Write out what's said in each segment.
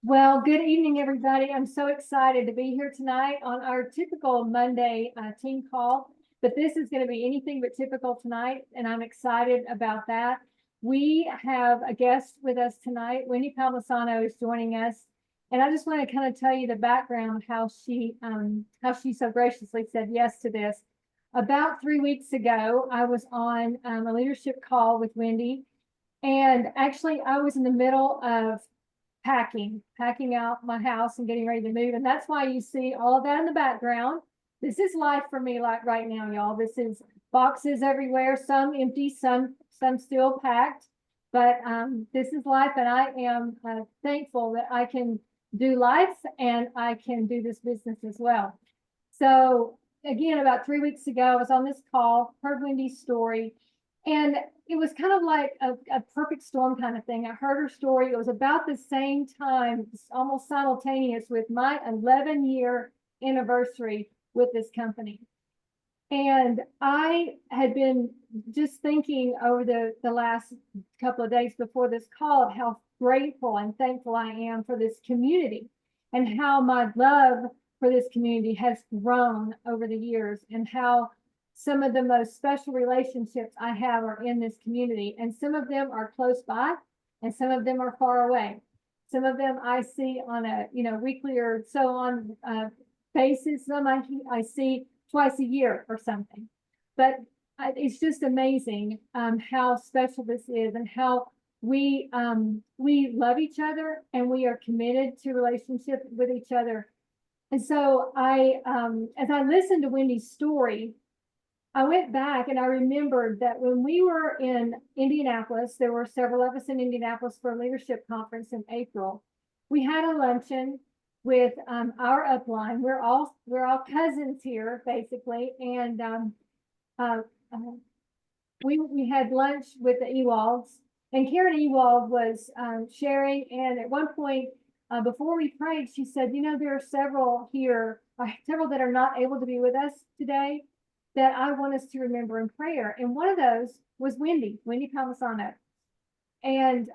Well, good evening, everybody. I'm so excited to be here tonight on our typical Monday team call, but this is going to be anything but typical tonight, and I'm excited about that. We have a guest with us tonight. Wendy Palmisano is joining us, and I just want to kind of tell you the background of how she so graciously said yes to this. About 3 weeks ago, I was on a leadership call with Wendy, and actually I was in the middle of packing out my house and getting ready to move. And that's why you see all of that in the background. This is life for me, like right now, y'all. This is boxes everywhere, some empty, some still packed. But this is life, and I am thankful that I can do life and I can do this business as well. So again, about 3 weeks ago, I was on this call, heard Wendy's story, and it was kind of like a perfect storm kind of thing. I heard her story. It was about the same time, almost simultaneous with my 11-year anniversary with this company. And I had been just thinking over the last couple of days before this call of how grateful and thankful I am for this community and how my love for this community has grown over the years, and how some of the most special relationships I have are in this community, and some of them are close by and some of them are far away. Some of them I see on a weekly or so on basis. Some I see twice a year or something. But it's just amazing how special this is, and how we love each other, and we are committed to relationship with each other. And so as I listened to Wendy's story, I went back and I remembered that when we were in Indianapolis, there were several of us in Indianapolis for a leadership conference in April. We had a luncheon with our upline. We're all cousins here, basically, and we had lunch with the Ewalds, and Karen Ewald was sharing. And at one point, before we prayed, she said, there are several here, several that are not able to be with us today, that I want us to remember in prayer. And one of those was Wendy Palmisano. And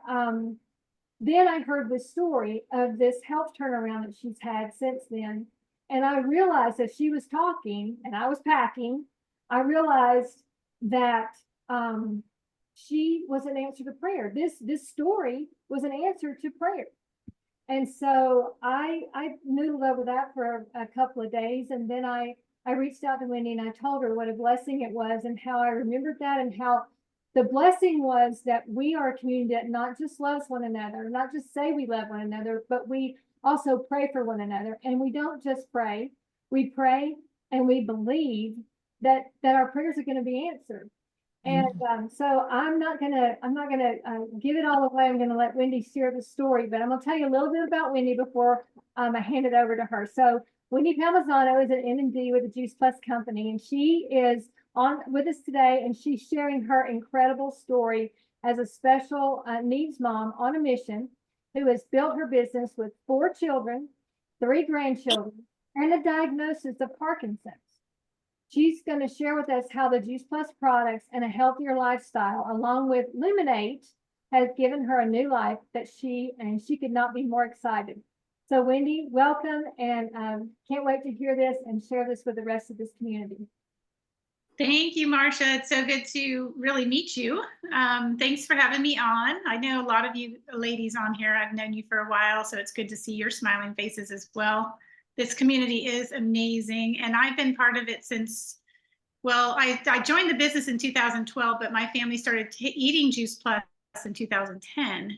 then I heard the story of this health turnaround that she's had since then. And I realized as she was talking and I was packing, I realized that she was an answer to prayer. This story was an answer to prayer. And so I noodled over that for a couple of days, and then I reached out to Wendy and I told her what a blessing it was, and how I remembered that, and how the blessing was that we are a community that not just loves one another, not just say we love one another, but we also pray for one another. And we don't just pray, we pray and we believe that our prayers are going to be answered. And so I'm not gonna give it all away. I'm gonna let Wendy share the story, but I'm gonna tell you a little bit about Wendy before I hand it over to her. So Wendy Palmisano is an M&D with the Juice Plus company, and she is on with us today, and she's sharing her incredible story as a special needs mom on a mission, who has built her business with 4 children, 3 grandchildren, and a diagnosis of Parkinson's. She's going to share with us how the Juice Plus products and a healthier lifestyle, along with Lemonade, has given her a new life that she could not be more excited. So Wendy, welcome, and can't wait to hear this and share this with the rest of this community. Thank you, Marcia. It's so good to really meet you. Thanks for having me on. I know a lot of you ladies on here, I've known you for a while, so it's good to see your smiling faces as well. This community is amazing, and I've been part of it since, well, I joined the business in 2012, but my family started eating Juice Plus in 2010.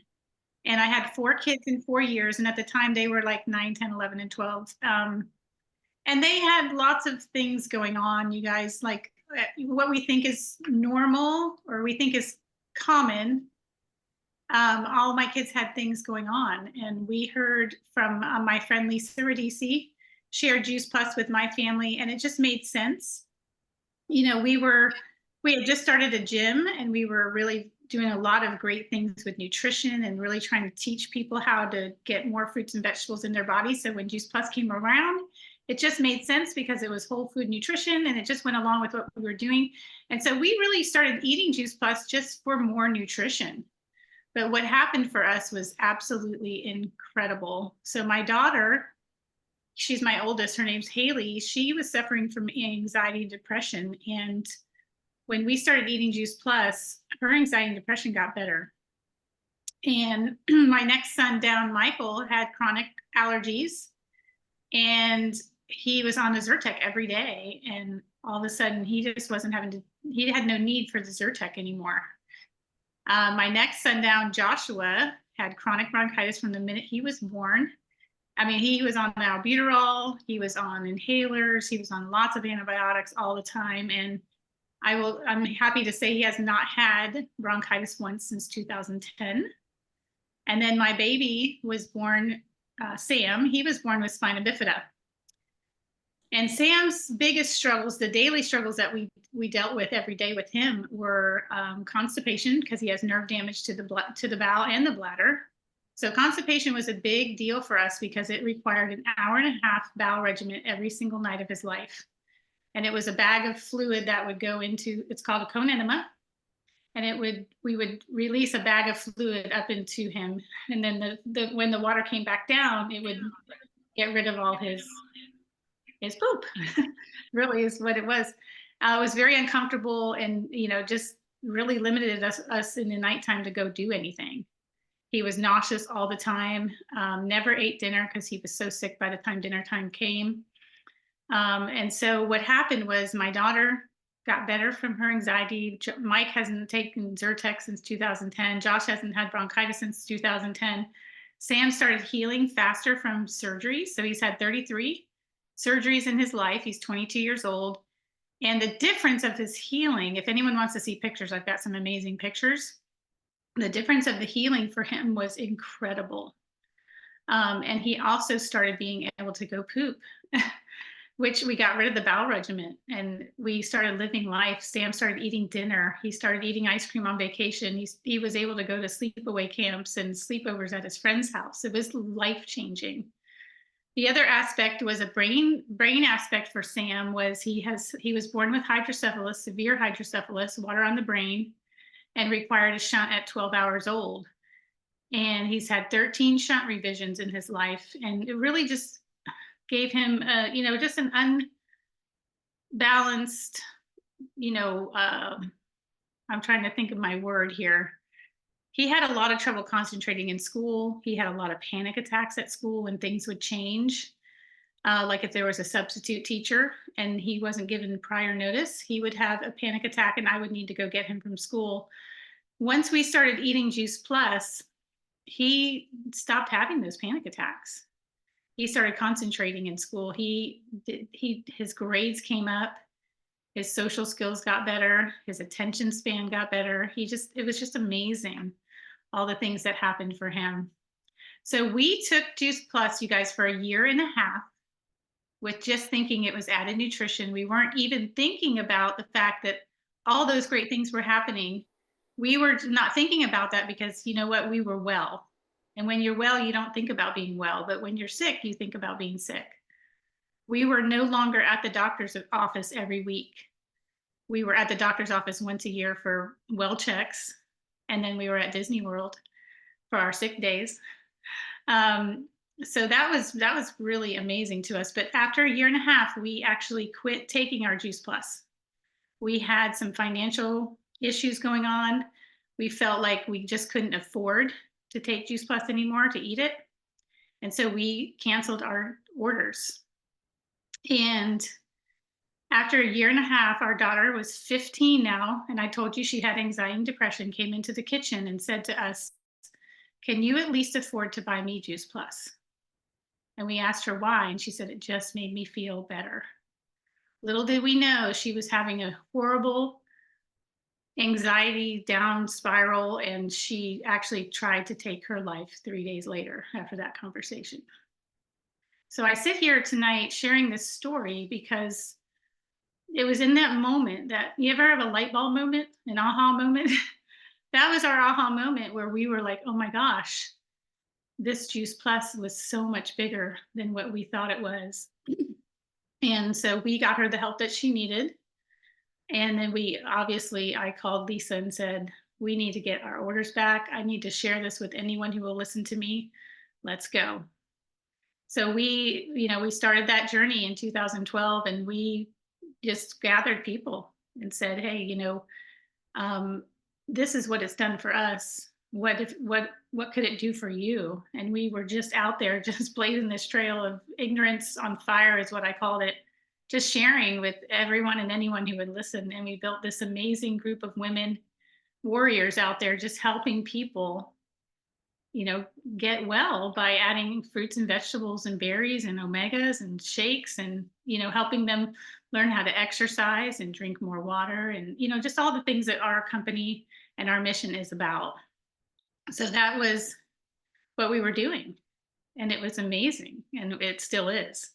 And I had 4 kids in 4 years, and at the time they were like 9, 10, 11, and 12. And they had lots of things going on, you guys, like what we think is normal or we think is common. All my kids had things going on, and we heard from my friend Lisa Radici, shared Juice Plus with my family, and it just made sense. We had just started a gym, and we were really doing a lot of great things with nutrition and really trying to teach people how to get more fruits and vegetables in their body. So when Juice Plus came around, it just made sense because it was whole food nutrition, and it just went along with what we were doing. And so we really started eating Juice Plus just for more nutrition. But what happened for us was absolutely incredible. So my daughter, she's my oldest, her name's Haley. She was suffering from anxiety and depression. And when we started eating Juice Plus, her anxiety and depression got better. And my next son down, Michael, had chronic allergies, and he was on the Zyrtec every day. And all of a sudden, he just wasn't having to, he had no need for the Zyrtec anymore. My next son down, Joshua, had chronic bronchitis from the minute he was born. I mean, he was on albuterol, he was on inhalers, he was on lots of antibiotics all the time. And I'm happy to say he has not had bronchitis once since 2010. And then my baby was born, Sam, he was born with spina bifida. And Sam's biggest struggles, the daily struggles that we dealt with every day with him, were constipation, because he has nerve damage to the bowel and the bladder. So constipation was a big deal for us because it required an 1.5 hour bowel regimen every single night of his life. And it was a bag of fluid that would go into, it's called a cone enema. And we would release a bag of fluid up into him. And then when the water came back down, it would get rid of all his poop. Really is what it was. It was very uncomfortable, and just really limited us in the nighttime to go do anything. He was nauseous all the time, never ate dinner because he was so sick by the time dinner time came. And so what happened was my daughter got better from her anxiety. Mike hasn't taken Zyrtec since 2010. Josh hasn't had bronchitis since 2010. Sam started healing faster from surgery. So he's had 33 surgeries in his life. He's 22 years old. And the difference of his healing, if anyone wants to see pictures, I've got some amazing pictures. The difference of the healing for him was incredible. And he also started being able to go poop, which we got rid of the bowel regimen and we started living life. Sam started eating dinner. He started eating ice cream on vacation. He was able to go to sleepaway camps and sleepovers at his friend's house. It was life-changing. The other aspect was a brain aspect for Sam. Was he was born with hydrocephalus, severe hydrocephalus, water on the brain, and required a shunt at 12 hours old. And he's had 13 shunt revisions in his life. And it really just gave him, just an unbalanced, I'm trying to think of my word here. He had a lot of trouble concentrating in school. He had a lot of panic attacks at school when things would change. Like if there was a substitute teacher and he wasn't given prior notice, he would have a panic attack and I would need to go get him from school. Once we started eating Juice Plus, he stopped having those panic attacks. He started concentrating in school. His grades came up, his social skills got better, his attention span got better. It was just amazing, all the things that happened for him. So we took Juice Plus, you guys, for 1.5 years with just thinking it was added nutrition. We weren't even thinking about the fact that all those great things were happening. We were not thinking about that because, you know what, we were well. And when you're well, you don't think about being well. But when you're sick, you think about being sick. We were no longer at the doctor's office every week. We were at the doctor's office once a year for well checks. And then we were at Disney World for our sick days. So that was really amazing to us. But after 1.5 years, we actually quit taking our Juice Plus. We had some financial issues going on. We felt like we just couldn't afford to take Juice Plus anymore, to eat it. And so we canceled our orders. And after 1.5 years, our daughter was 15 now, and I told you she had anxiety and depression, came into the kitchen and said to us, "Can you at least afford to buy me Juice Plus?" And we asked her why, and she said, "It just made me feel better." Little did we know she was having a horrible anxiety down spiral, and she actually tried to take her life 3 days later after that conversation. So I sit here tonight sharing this story because it was in that moment that, you ever have a light bulb moment, an aha moment? That was our aha moment where we were like, oh my gosh, this Juice Plus was so much bigger than what we thought it was. And so we got her the help that she needed. And then I called Lisa and said, We need to get our orders back. I need to share this with anyone who will listen to me. Let's go. So we started that journey in 2012, and we just gathered people and said, hey, um, this is what it's done for us. What could it do for you? And we were just out there, just blazing this trail of ignorance on fire, is what I called it, just sharing with everyone and anyone who would listen. And we built this amazing group of women warriors out there, just helping people, get well by adding fruits and vegetables and berries and omegas and shakes, and, helping them learn how to exercise and drink more water, and, just all the things that our company and our mission is about. So that was what we were doing. And it was amazing. And it still is.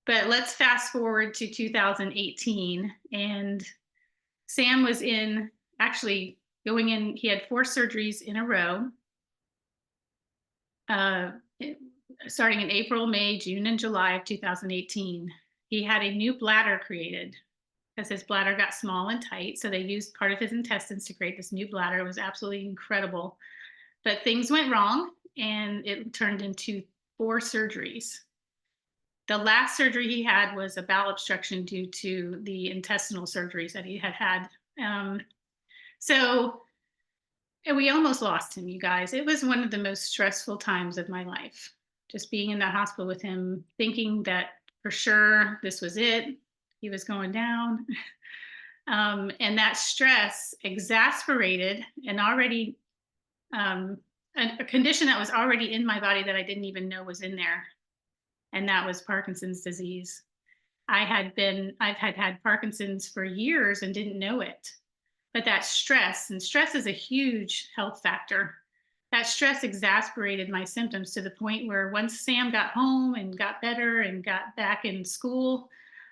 But let's fast forward to 2018. And Sam was actually going in, he had 4 surgeries in a row. Starting in April, May, June, and July of 2018. He had a new bladder created because his bladder got small and tight. So they used part of his intestines to create this new bladder. It was absolutely incredible. But things went wrong, and it turned into 4 surgeries. The last surgery he had was a bowel obstruction due to the intestinal surgeries that he had. So we almost lost him, you guys. It was one of the most stressful times of my life. Just being in that hospital with him, thinking that for sure this was it. He was going down. And that stress exasperated an already a condition that was already in my body that I didn't even know was in there. And that was Parkinson's disease. I've had Parkinson's for years and didn't know it. But that stress, and stress is a huge health factor, that stress exasperated my symptoms to the point where once Sam got home and got better and got back in school,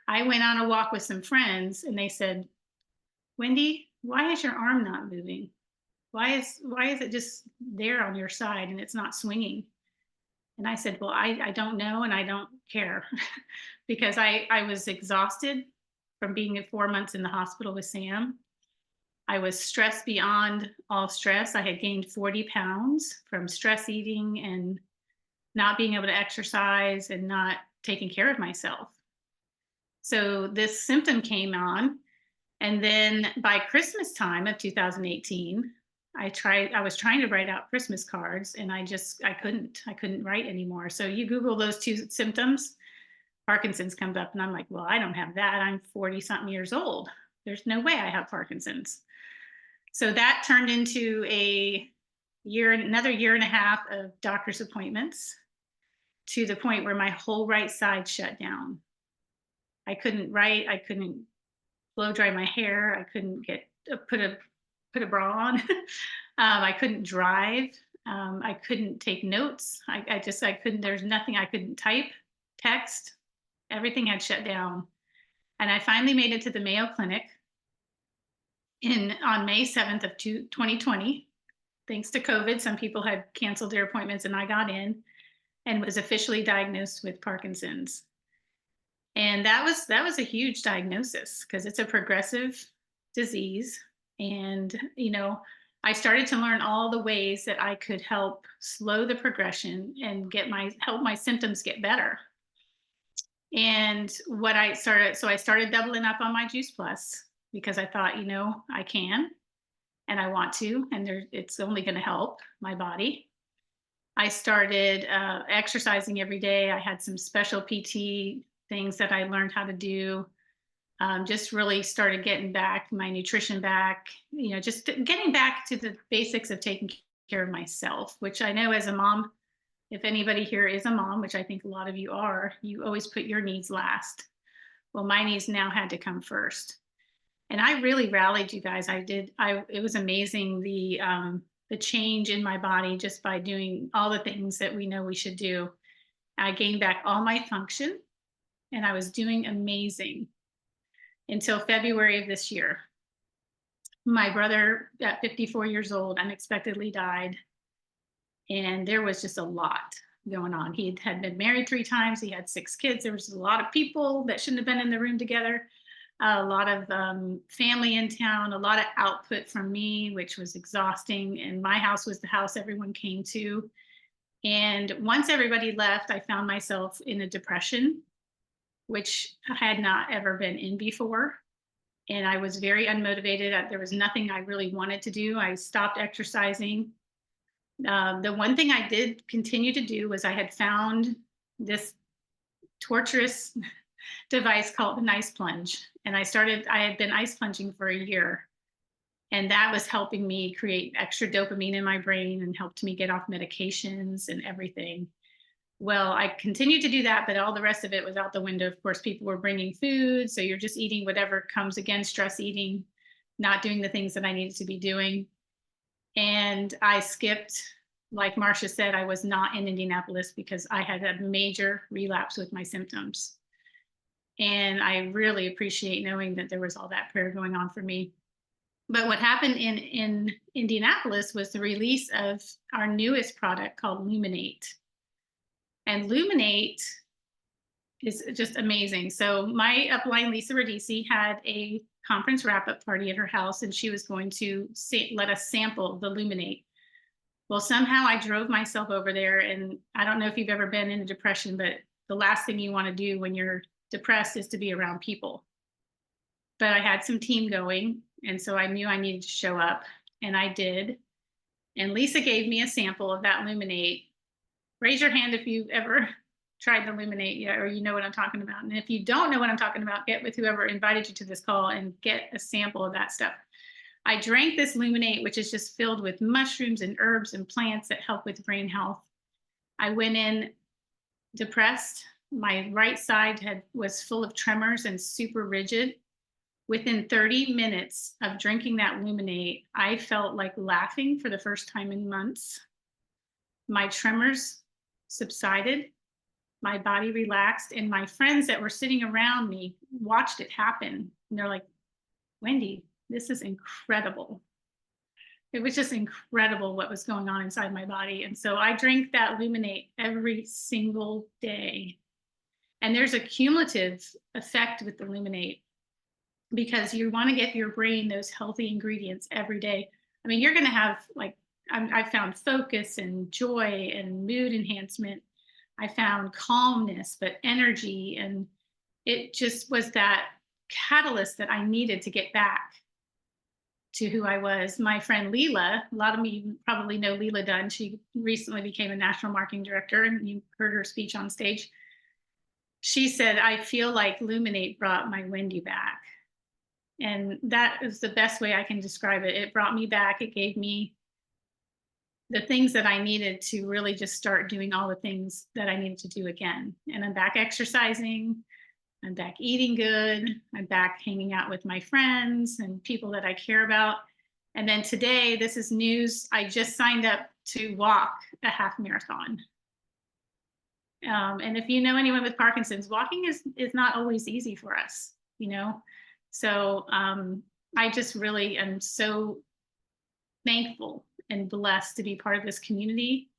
I went on a walk with some friends, and they said, Wendy, why is your arm not moving? Why is it just there on your side and it's not swinging? And I said, well, I don't know, and I don't care because I was exhausted from being at 4 months in the hospital with Sam. I was stressed beyond all stress. I had gained 40 pounds from stress eating and not being able to exercise and not taking care of myself. So this symptom came on. And then by Christmas time of 2018, I was trying to write out Christmas cards, and I couldn't write anymore. So you Google those 2 symptoms, Parkinson's comes up, and I'm like, well, I don't have that. I'm 40 something years old. There's no way I have Parkinson's. So that turned into another year and a half of doctor's appointments, to the point where my whole right side shut down. I couldn't write. I couldn't blow dry my hair. I couldn't put a bra on. I couldn't drive. I couldn't take notes. I couldn't, there's nothing I couldn't type, text. Everything had shut down. And I finally made it to the Mayo Clinic on May 7th of 2020. Thanks to COVID, some people had canceled their appointments, and I got in and was officially diagnosed with Parkinson's. And that was a huge diagnosis because it's a progressive disease. And, I started to learn all the ways that I could help slow the progression and help my symptoms get better. And I started doubling up on my Juice Plus, because I thought, I can, and I want to, and it's only going to help my body. I started exercising every day. I had some special PT things that I learned how to do. Just really started getting my nutrition back, just getting back to the basics of taking care of myself, which I know as a mom, if anybody here is a mom, which I think a lot of you are, you always put your needs last. Well, my needs now had to come first. And I really rallied, you guys. It was amazing, the change in my body just by doing all the things that we know we should do. I gained back all my function, and I was doing amazing until February of this year. My brother, at 54 years old, unexpectedly died. And there was just a lot going on. He had been married 3 times. He had 6 kids. There was a lot of people that shouldn't have been in the room together. a lot of family in town, a lot of output from me, which was exhausting. And my house was the house everyone came to. And once everybody left, I found myself in a depression, which I had not ever been in before. And I was very unmotivated. There was nothing I really wanted to do. I stopped exercising. The one thing I did continue to do was I had found this torturous device called an ice plunge. And I had been ice plunging for a year. And that was helping me create extra dopamine in my brain and helped me get off medications and everything. Well, I continued to do that, but all the rest of it was out the window. Of course, people were bringing food. So you're just eating whatever comes, again, stress eating, not doing the things that I needed to be doing. And I skipped, like Marcia said, I was not in Indianapolis because I had a major relapse with my symptoms. And I really appreciate knowing that there was all that prayer going on for me. But what happened in Indianapolis was the release of our newest product called Luminate. And Luminate is just amazing. So my upline, Lisa Radici, had a conference wrap-up party at her house, and she was going to let us sample the Luminate. Well, somehow I drove myself over there, and I don't know if you've ever been in a depression, but the last thing you want to do when you're depressed is to be around people. But I had some team going, and so I knew I needed to show up, and I did. And Lisa gave me a sample of that Luminate. Raise your hand if you've ever tried the Luminate yet, or you know what I'm talking about. And if you don't know what I'm talking about, get with whoever invited you to this call and get a sample of that stuff. I drank this Luminate, which is just filled with mushrooms and herbs and plants that help with brain health. I went in depressed. My right side was full of tremors and super rigid. Within 30 minutes of drinking that Luminate, I felt like laughing for the first time in months. My tremors subsided, my body relaxed, and my friends that were sitting around me watched it happen. And they're like, Wendy, this is incredible. It was just incredible what was going on inside my body. And so I drink that Luminate every single day. And there's a cumulative effect with the Luminate because you want to get your brain those healthy ingredients every day. I mean, you're going to have, like, I found focus and joy and mood enhancement. I found calmness, but energy. And it just was that catalyst that I needed to get back to who I was. My friend Leela, a lot of you probably know Leela Dunn. She recently became a national marketing director, and you heard her speech on stage. She said, I feel like Luminate brought my Wendy back. And that is the best way I can describe it. It brought me back. It gave me the things that I needed to really just start doing all the things that I needed to do again. And I'm back exercising. I'm back eating good. I'm back hanging out with my friends and people that I care about. And then today, this is news. I just signed up to walk a half marathon. And if you know anyone with Parkinson's, walking is not always easy for us, you know? So I just really am so thankful and blessed to be part of this community.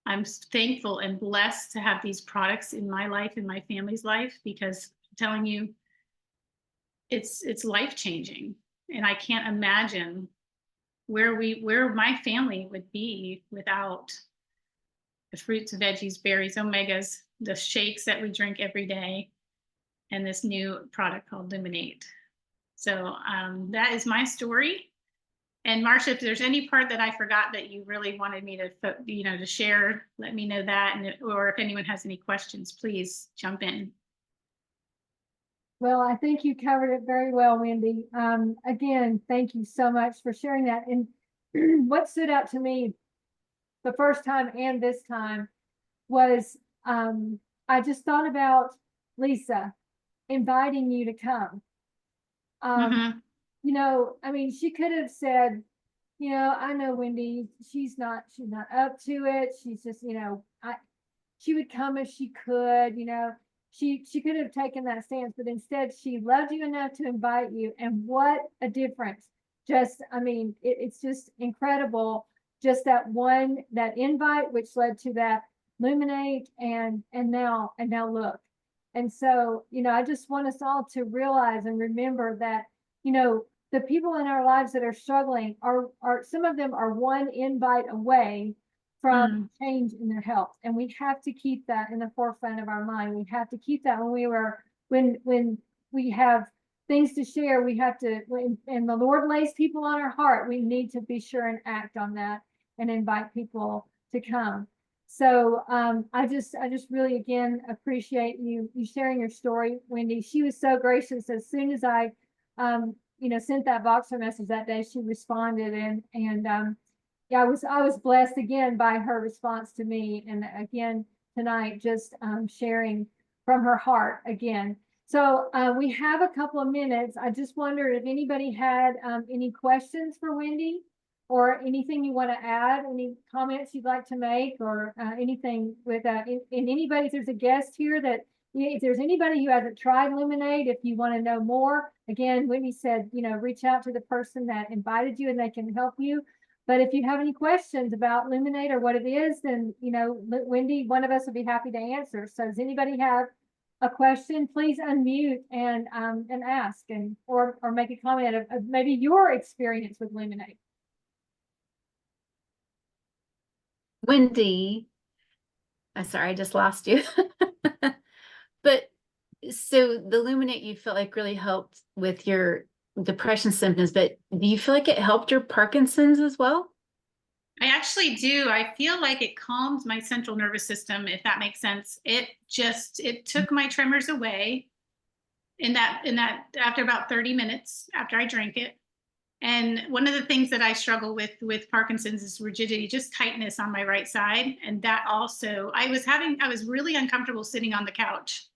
I'm thankful and blessed to have these products in my life and my family's life, because I'm telling you, it's life-changing. And I can't imagine where my family would be without the fruits, veggies, berries, omegas, the shakes that we drink every day, and this new product called Luminate. So that is my story. And Marcia, if there's any part that I forgot that you really wanted me to share, let me know that. Or if anyone has any questions, please jump in. Well, I think you covered it very well, Wendy. Again, thank you so much for sharing that. And what stood out to me the first time and this time was I just thought about Lisa inviting you to come. You know, I mean, she could have said, you know, I know Wendy, she's not up to it. She's just, you know, she would come if she could, you know, she could have taken that stance, but instead she loved you enough to invite you. And what a difference. Just, I mean, it's just incredible. Just that invite, which led to that Luminate, and now look. And so, I just want us all to realize and remember that, the people in our lives that are struggling are some of them are one invite away from change in their health. And we have to keep that in the forefront of our mind. We have to keep that when we have things to share, we have to, and the Lord lays people on our heart, we need to be sure and act on that and invite people to come. So I just really, again, appreciate you sharing your story, Wendy. She was so gracious. As soon as I, sent that Voxer message that day, she responded, and yeah, I was blessed again by her response to me, and again tonight, just sharing from her heart again. So we have a couple of minutes. I just wondered if anybody had any questions for Wendy, or anything you want to add, any comments you'd like to make, or anything with and anybody, if there's a guest here that, if there's anybody who hasn't tried Luminate, if you want to know more, again, Wendy said, reach out to the person that invited you and they can help you. But if you have any questions about Luminate or what it is, then, Wendy, one of us would be happy to answer. So does anybody have a question? Please unmute and ask, or make a comment of maybe your experience with Luminate. Wendy, I'm sorry, I just lost you. But so the Luminate you felt like really helped with your depression symptoms, but do you feel like it helped your Parkinson's as well? I actually do. I feel like it calmed my central nervous system, if that makes sense. It took my tremors away in that after about 30 minutes after I drank it. And one of the things that I struggle with Parkinson's is rigidity, just tightness on my right side. And that also, I was really uncomfortable sitting on the couch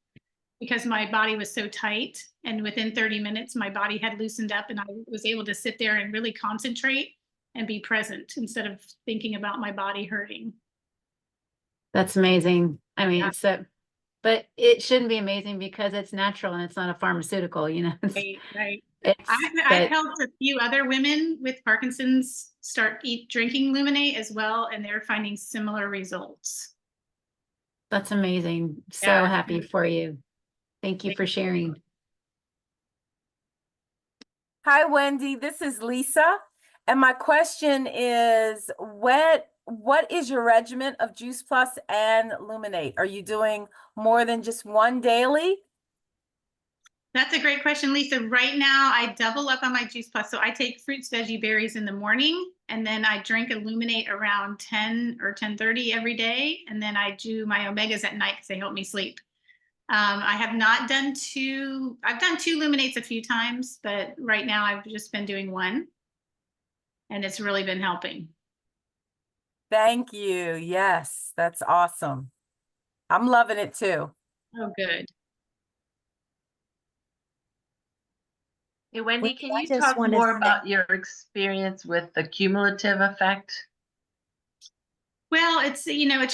because my body was so tight. And within 30 minutes, my body had loosened up and I was able to sit there and really concentrate and be present instead of thinking about my body hurting. That's amazing. I mean, Yeah. but it shouldn't be amazing because it's natural and it's not a pharmaceutical, Right. It's, I've helped a few other women with Parkinson's drinking Luminate as well, and they're finding similar results. That's amazing. So Yeah. happy for you. Thank you for sharing. Hi, Wendy. This is Lisa. And my question is, what is your regimen of Juice Plus and Luminate? Are you doing more than just one daily? That's a great question, Lisa. Right now, I double up on my Juice Plus. So I take fruits, veggie, berries in the morning, and then I drink Illuminate around 10 or 10:30 every day. And then I do my Omegas at night because they help me sleep. I have not done I've done 2 Luminates a few times, but right now I've just been doing 1. And it's really been helping. Thank you. Yes, that's awesome. I'm loving it too. Oh, good. Hey, Wendy, can I you just talk wanna more say- about your experience with the cumulative effect? Well, it's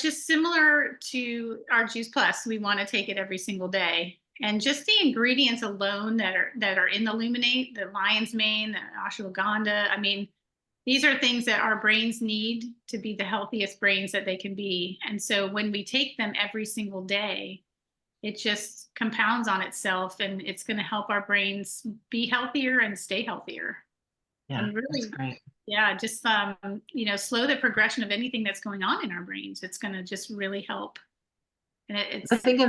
just similar to our Juice Plus. We want to take it every single day. And just the ingredients alone that are in the Luminate, the lion's mane, the ashwagandha, I mean, these are things that our brains need to be the healthiest brains that they can be. And so when we take them every single day, it just compounds on itself, and it's going to help our brains be healthier and stay healthier. Yeah, And really, that's great. yeah, just slow the progression of anything that's going on in our brains. It's going to just really help. And I think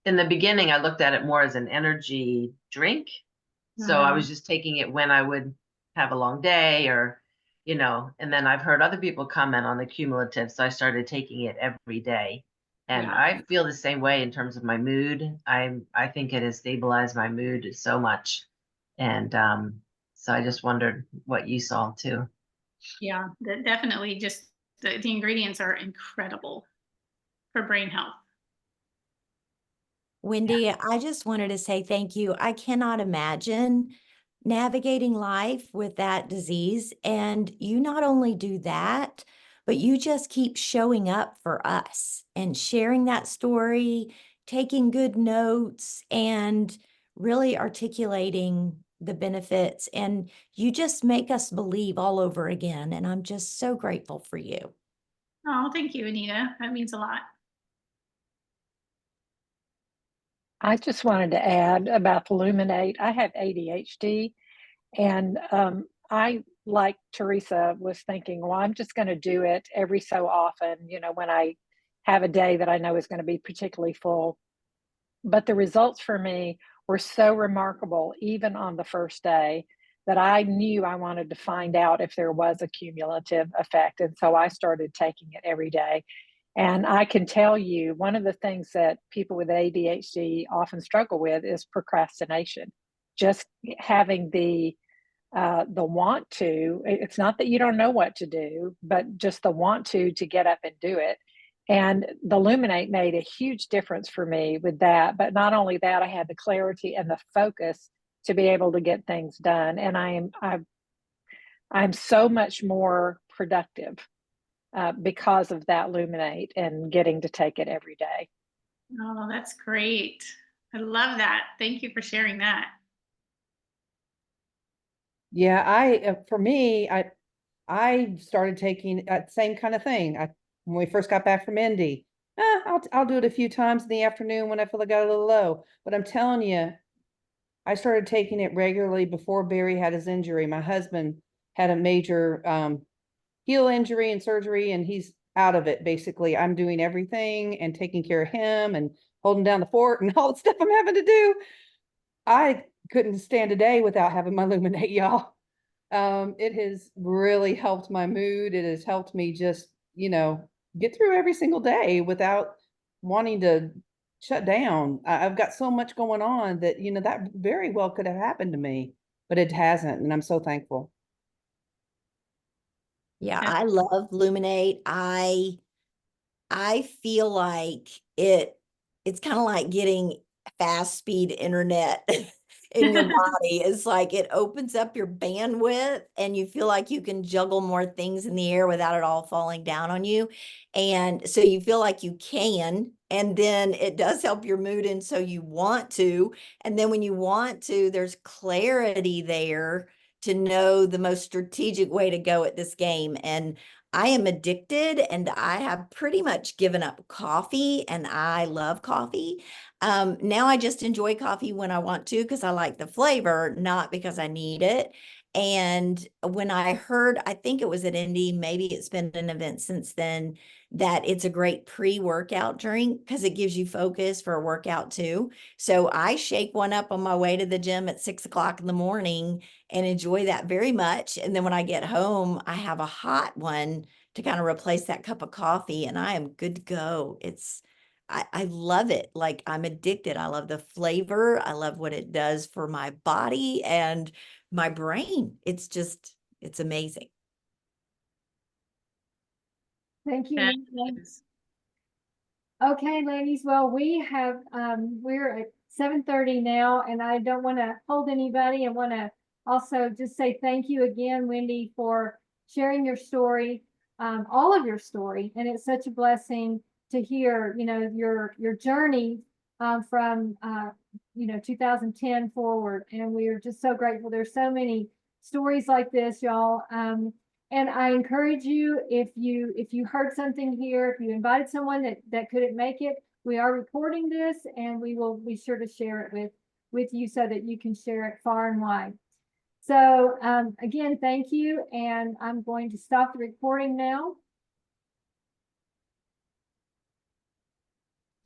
in the beginning, I looked at it more as an energy drink. So I was just taking it when I would have a long day, or, and then I've heard other people comment on the cumulative. So I started taking it every day. And Yeah. I feel the same way in terms of my mood. I think it has stabilized my mood so much. And so I just wondered what you saw too. Yeah, definitely. Just the ingredients are incredible for brain health. Wendy, I just wanted to say thank you. I cannot imagine navigating life with that disease. And you not only do that, but you just keep showing up for us and sharing that story, taking good notes, and really articulating the benefits. And you just make us believe all over again. And I'm just so grateful for you. Oh, thank you, Anita. That means a lot. I just wanted to add about the Luminate. I have ADHD, and I, like Teresa, was thinking, well, I'm just going to do it every so often, when I have a day that I know is going to be particularly full. But the results for me were so remarkable, even on the first day, that I knew I wanted to find out if there was a cumulative effect. And so I started taking it every day. And I can tell you, one of the things that people with ADHD often struggle with is procrastination. Just having the want to. It's not that you don't know what to do, but just the want to get up and do it. And the Luminate made a huge difference for me with that. But not only that, I had the clarity and the focus to be able to get things done. And I'm so much more productive because of that Luminate and getting to take it every day. Oh, that's great. I love that. Thank you for sharing that. Yeah, for me, I started taking same kind of thing. When we first got back from Indy, I'll do it a few times in the afternoon when I feel like I got a little low. But I'm telling you, I started taking it regularly before Barry had his injury. My husband had a major heel injury and surgery, and he's out of it. Basically, I'm doing everything and taking care of him and holding down the fort and all the stuff I'm having to do. I couldn't stand a day without having my Luminate, y'all. It has really helped my mood. It has helped me just, get through every single day without wanting to shut down. I've got so much going on that, that very well could have happened to me, but it hasn't. And I'm so thankful. Yeah, I love Luminate. I feel like it's kind of like getting fast speed internet in your body. It's like it opens up your bandwidth and you feel like you can juggle more things in the air without it all falling down on you. And so you feel like you can, and then it does help your mood. And so you want to, and then when you want to, there's clarity there to know the most strategic way to go at this game. And I am addicted, and I have pretty much given up coffee, and I love coffee. Now I just enjoy coffee when I want to because I like the flavor, not because I need it. And when I heard, I think it was at Indy, maybe it's been an event since then, that it's a great pre-workout drink because it gives you focus for a workout too. So I shake one up on my way to the gym at 6 o'clock in the morning and enjoy that very much. And then when I get home, I have a hot one to kind of replace that cup of coffee, and I am good to go. I love it. Like, I'm addicted. I love the flavor. I love what it does for my body and my brain. It's amazing. Thank you. That Wendy. is- Okay, ladies, well, we're at 7:30 now, and I don't want to hold anybody. I want to also just say thank you again, Wendy, for sharing your story, all of your story. And it's such a blessing to hear, your journey from 2010 forward. And we are just so grateful. There's so many stories like this, y'all. And I encourage you, if you heard something here, if you invited someone that couldn't make it, we are recording this, and we will be sure to share it with you so that you can share it far and wide. So again, thank you. And I'm going to stop the recording now.